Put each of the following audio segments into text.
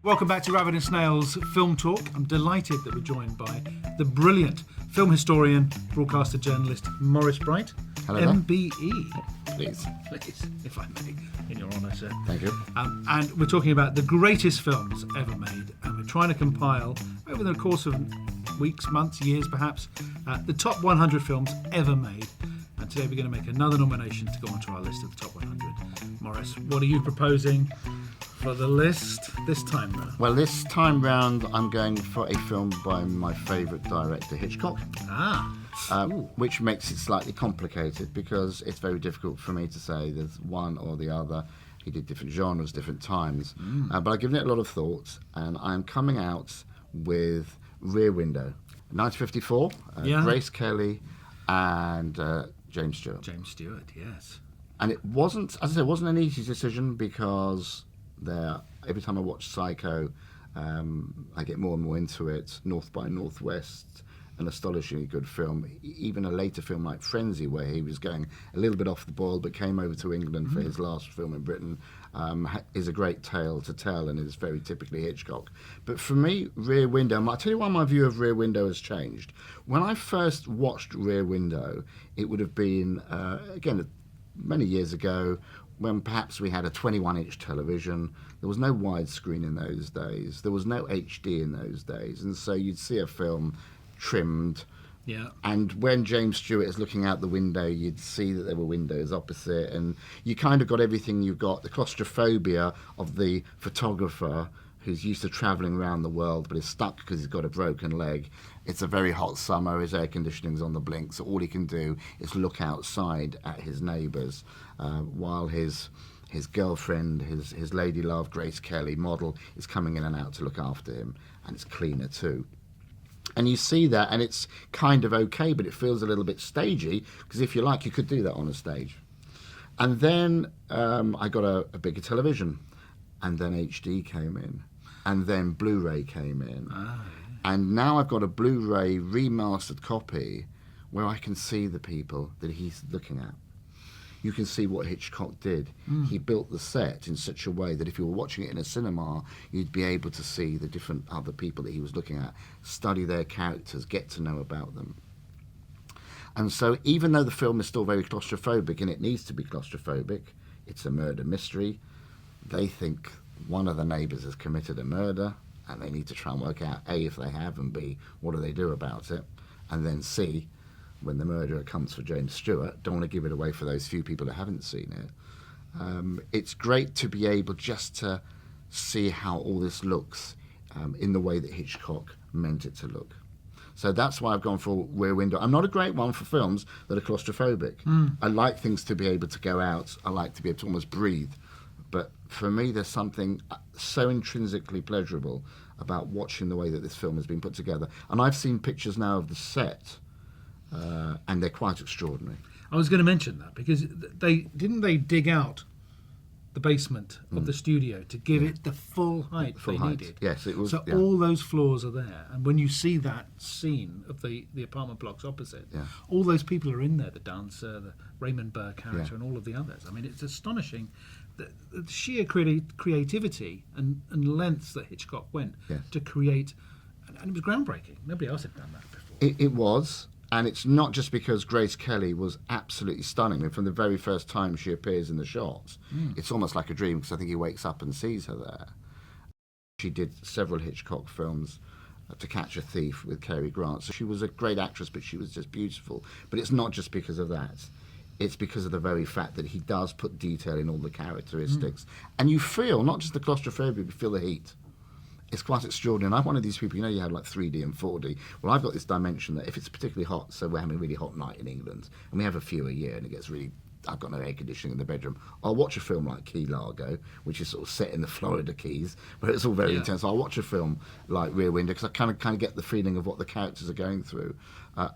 Welcome back to Rabbit and Snail's Film Talk. I'm delighted that we're joined by the brilliant film historian, broadcaster journalist Maurice Bright. Hello there. MBE. Please, if I may, in your honour, sir. thank you. And we're talking about the greatest films ever made, and we're trying to compile, over the course of weeks, months, years perhaps, the top 100 films ever made. And today we're going to make another nomination to go onto our list of the top 100. Maurice, what are you proposing for the list this time round? Well, this time round, I'm going for a film by my favourite director, Hitchcock. Which makes it slightly complicated because it's very difficult for me to say there's one or the other. He did different genres, different times. But I've given it a lot of thought, and I'm coming out with Rear Window. 1954, Grace Kelly and James Stewart. James Stewart, yes. And it wasn't, as I said, it wasn't an easy decision because every time I watch Psycho, I get more and more into it. North by Northwest, an astonishingly good film. Even a later film like Frenzy, where he was going a little bit off the boil but came over to England for his last film in Britain, is a great tale to tell and is very typically Hitchcock. But for me, Rear Window, I'll tell you why my view of Rear Window has changed. When I first watched Rear Window, it would have been, again, many years ago, when perhaps we had a 21-inch television. There was no widescreen in those days. There was no HD in those days. And so you'd see a film trimmed. Yeah. And when James Stewart is looking out the window, you'd see that there were windows opposite. And you kind of got everything you've got. The claustrophobia of the photographer who's used to travelling around the world but is stuck because he's got a broken leg. It's a very hot summer, his air conditioning's on the blink, so all he can do is look outside at his neighbours while his girlfriend, his lady love, Grace Kelly, model, is coming in and out to look after him, and it's cleaner too. And you see that, and it's kind of okay, but it feels a little bit stagey, because if you like, you could do that on a stage. And then I got a bigger television, and then HD came in, and then Blu-ray came in. And now I've got a Blu-ray remastered copy where I can see the people that he's looking at. You can see what Hitchcock did. He built the set in such a way that if you were watching it in a cinema, you'd be able to see the different other people that he was looking at, study their characters, get to know about them. And so even though the film is still very claustrophobic, and it needs to be claustrophobic, it's a murder mystery. They think one of the neighbours has committed a murder, and they need to try and work out, A, if they have, and B, what do they do about it? And then C, when the murderer comes for James Stewart, don't want to give it away for those few people that haven't seen it. It's great to be able just to see how all this looks in the way that Hitchcock meant it to look. So that's why I've gone for Rear Window. I'm not a great one for films that are claustrophobic. I like things to be able to go out. I like to be able to almost breathe. But for me, there's something so intrinsically pleasurable about watching the way that this film has been put together. And I've seen pictures now of the set, and they're quite extraordinary. I was going to mention that because they dig out the basement of the studio to give it the full height they needed. Yes, it was. So all those floors are there, and when you see that scene of the apartment blocks opposite, all those people are in there. The dancer, the Raymond Burr character, and all of the others. I mean, it's astonishing the sheer creativity and lengths that Hitchcock went to create, and it was groundbreaking. Nobody else had done that before. It was. And it's not just because Grace Kelly was absolutely stunning. I mean, from the very first time she appears in the shots, it's almost like a dream, because I think he wakes up and sees her there. She did several Hitchcock films, To Catch a Thief with Cary Grant. So she was a great actress, but she was just beautiful. But it's not just because of that. It's because of the very fact that he does put detail in all the characteristics. And you feel, not just the claustrophobia, but you feel the heat. It's quite extraordinary. And I'm one of these people, you have like 3D and 4D. Well, I've got this dimension that if it's particularly hot, so we're having a really hot night in England, and we have a few a year, and it gets really, I've got no air conditioning in the bedroom, I'll watch a film like Key Largo, which is sort of set in the Florida Keys, where it's all very intense. I'll watch a film like Rear Window, because I kind of get the feeling of what the characters are going through.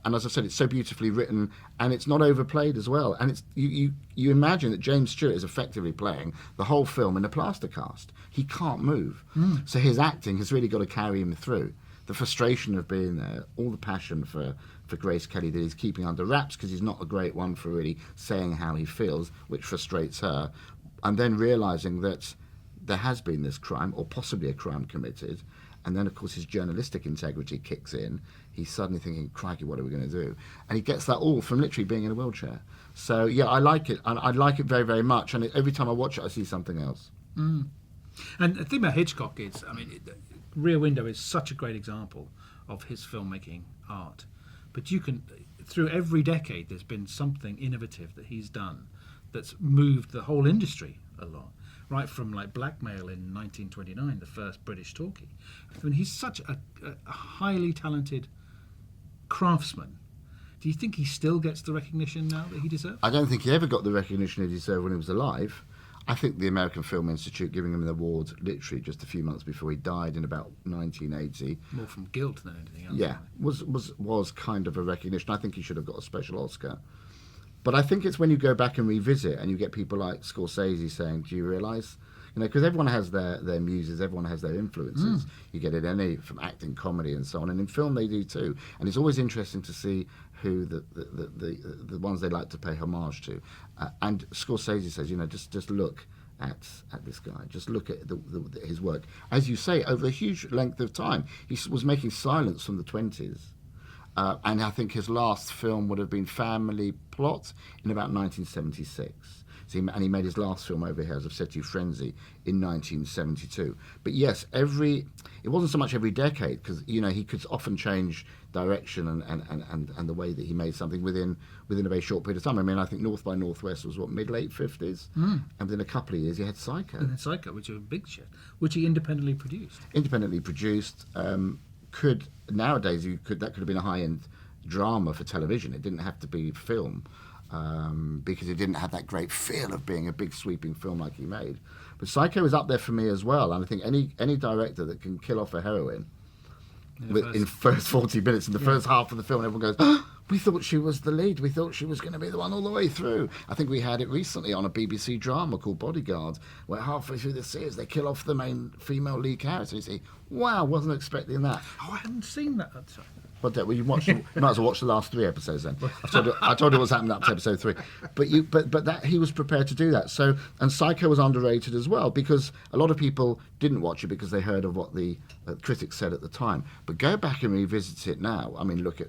And as I said, it's so beautifully written, and it's not overplayed as well. And it's you imagine that James Stewart is effectively playing the whole film in a plaster cast. He can't move. So his acting has really got to carry him through. The frustration of being there, all the passion for Grace Kelly that he's keeping under wraps, because he's not a great one for really saying how he feels, which frustrates her. And then realising that there has been this crime, or possibly a crime committed, and then, of course, his journalistic integrity kicks in. He's suddenly thinking, crikey, what are we going to do? And he gets that all from literally being in a wheelchair. So, yeah, I like it. And I like it very, very much. And every time I watch it, I see something else. Mm. And the thing about Hitchcock is, I mean, Rear Window is such a great example of his filmmaking art. But you can, through every decade, there's been something innovative that he's done that's moved the whole industry a lot. Right from like Blackmail in 1929, the first British talkie. I mean, he's such a highly talented craftsman. Do you think he still gets the recognition now that he deserves? I don't think he ever got the recognition he deserved when he was alive. I think the American Film Institute giving him an award literally just a few months before he died in about 1980. More from guilt than anything else. Yeah, was kind of a recognition. I think he should have got a special Oscar. But I think it's when you go back and revisit and you get people like Scorsese saying, do you realise? You know, because everyone has their muses, everyone has their influences. You get it from acting, comedy and so on. And in film they do too. And it's always interesting to see who the ones they like to pay homage to. And Scorsese says, you know, just look at this guy. Just look at his work. As you say, over a huge length of time. He was making Silence from the 20s. And I think his last film would have been Family Plot in about 1976. And he made his last film over here, as I've said to you, Frenzy, in 1972. But yes, it wasn't so much every decade, because, you know, he could often change direction and the way that he made something within a very short period of time. I mean, I think North by Northwest was, mid-late 50s? And within a couple of years, he had Psycho. And then Psycho, which was a big shit, which he independently produced. Nowadays that could have been a high-end drama for television. It didn't have to be film, because it didn't have that great feel of being a big sweeping film like he made. But Psycho is up there for me as well, and I think any director that can kill off a heroine in first 40 minutes, in the first half of the film, everyone goes, oh, we thought she was the lead, we thought she was going to be the one all the way through. I think we had it recently on a BBC drama called Bodyguard, where halfway through the series they kill off the main female lead character. You see, wow, wasn't expecting that. Oh, I hadn't seen that. Sorry. Well, you might as well watch the last 3 episodes then. I told you what's happening up to episode 3. But that he was prepared to do that. So, and Psycho was underrated as well, because a lot of people didn't watch it because they heard of what the critics said at the time. But go back and revisit it now. I mean, look at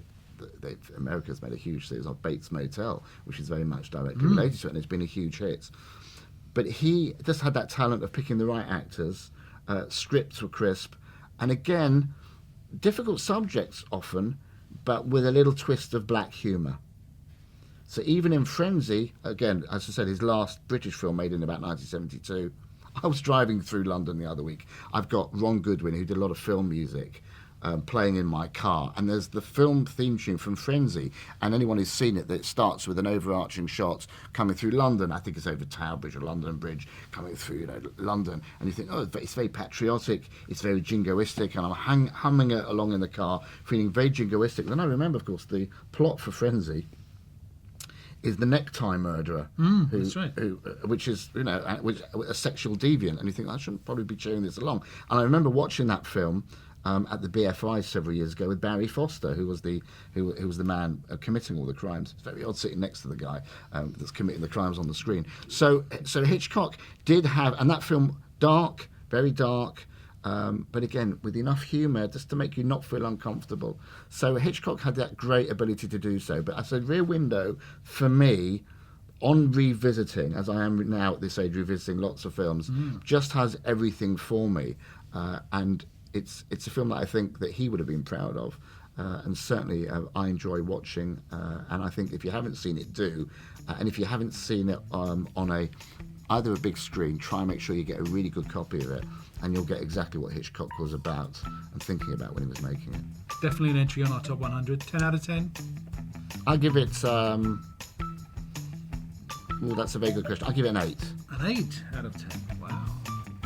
America's made a huge series of Bates Motel, which is very much directly related to it, and it's been a huge hit. But he just had that talent of picking the right actors. Scripts were crisp, and again, difficult subjects often, but with a little twist of black humour. So even in Frenzy, again, as I said, his last British film made in about 1972, I was driving through London the other week. I've got Ron Goodwin, who did a lot of film music, playing in my car, and there's the film theme tune from Frenzy, and anyone who's seen it, that it starts with an overarching shot coming through London. I think it's over Tower Bridge or London Bridge, coming through, you know, London, and you think, oh, it's very patriotic, it's very jingoistic, and I'm humming it along in the car, feeling very jingoistic. Then I remember, of course, the plot for Frenzy is the necktie murderer, that's right. which is, you know, a sexual deviant, and you think, I shouldn't probably be cheering this along. And I remember watching that film at the BFI several years ago with Barry Foster, who was the man committing all the crimes. It's very odd sitting next to the guy that's committing the crimes on the screen. So Hitchcock did have, and that film, dark, very dark, but again with enough humour just to make you not feel uncomfortable. So Hitchcock had that great ability to do so. But I said Rear Window, for me, on revisiting, as I am now at this age revisiting lots of films, just has everything for me, and it's a film that I think that he would have been proud of, and certainly I enjoy watching, and I think if you haven't seen it, do, and if you haven't seen it on either a big screen, try and make sure you get a really good copy of it, and you'll get exactly what Hitchcock was about and thinking about when he was making it. Definitely an entry on our top 100. 10 out of 10? I give it, well, that's a very good question. I'll give it an 8. An 8 out of 10. Wow.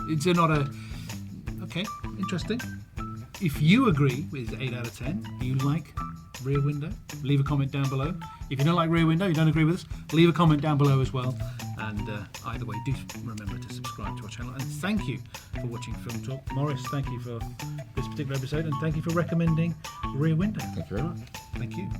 It's not a... Okay, interesting. If you agree with 8 out of 10, you like Rear Window, leave a comment down below. If you don't like Rear Window, you don't agree with us, leave a comment down below as well. And either way, do remember to subscribe to our channel. And thank you for watching Film Talk. Morris, thank you for this particular episode, and thank you for recommending Rear Window. Thank you very much. Thank you.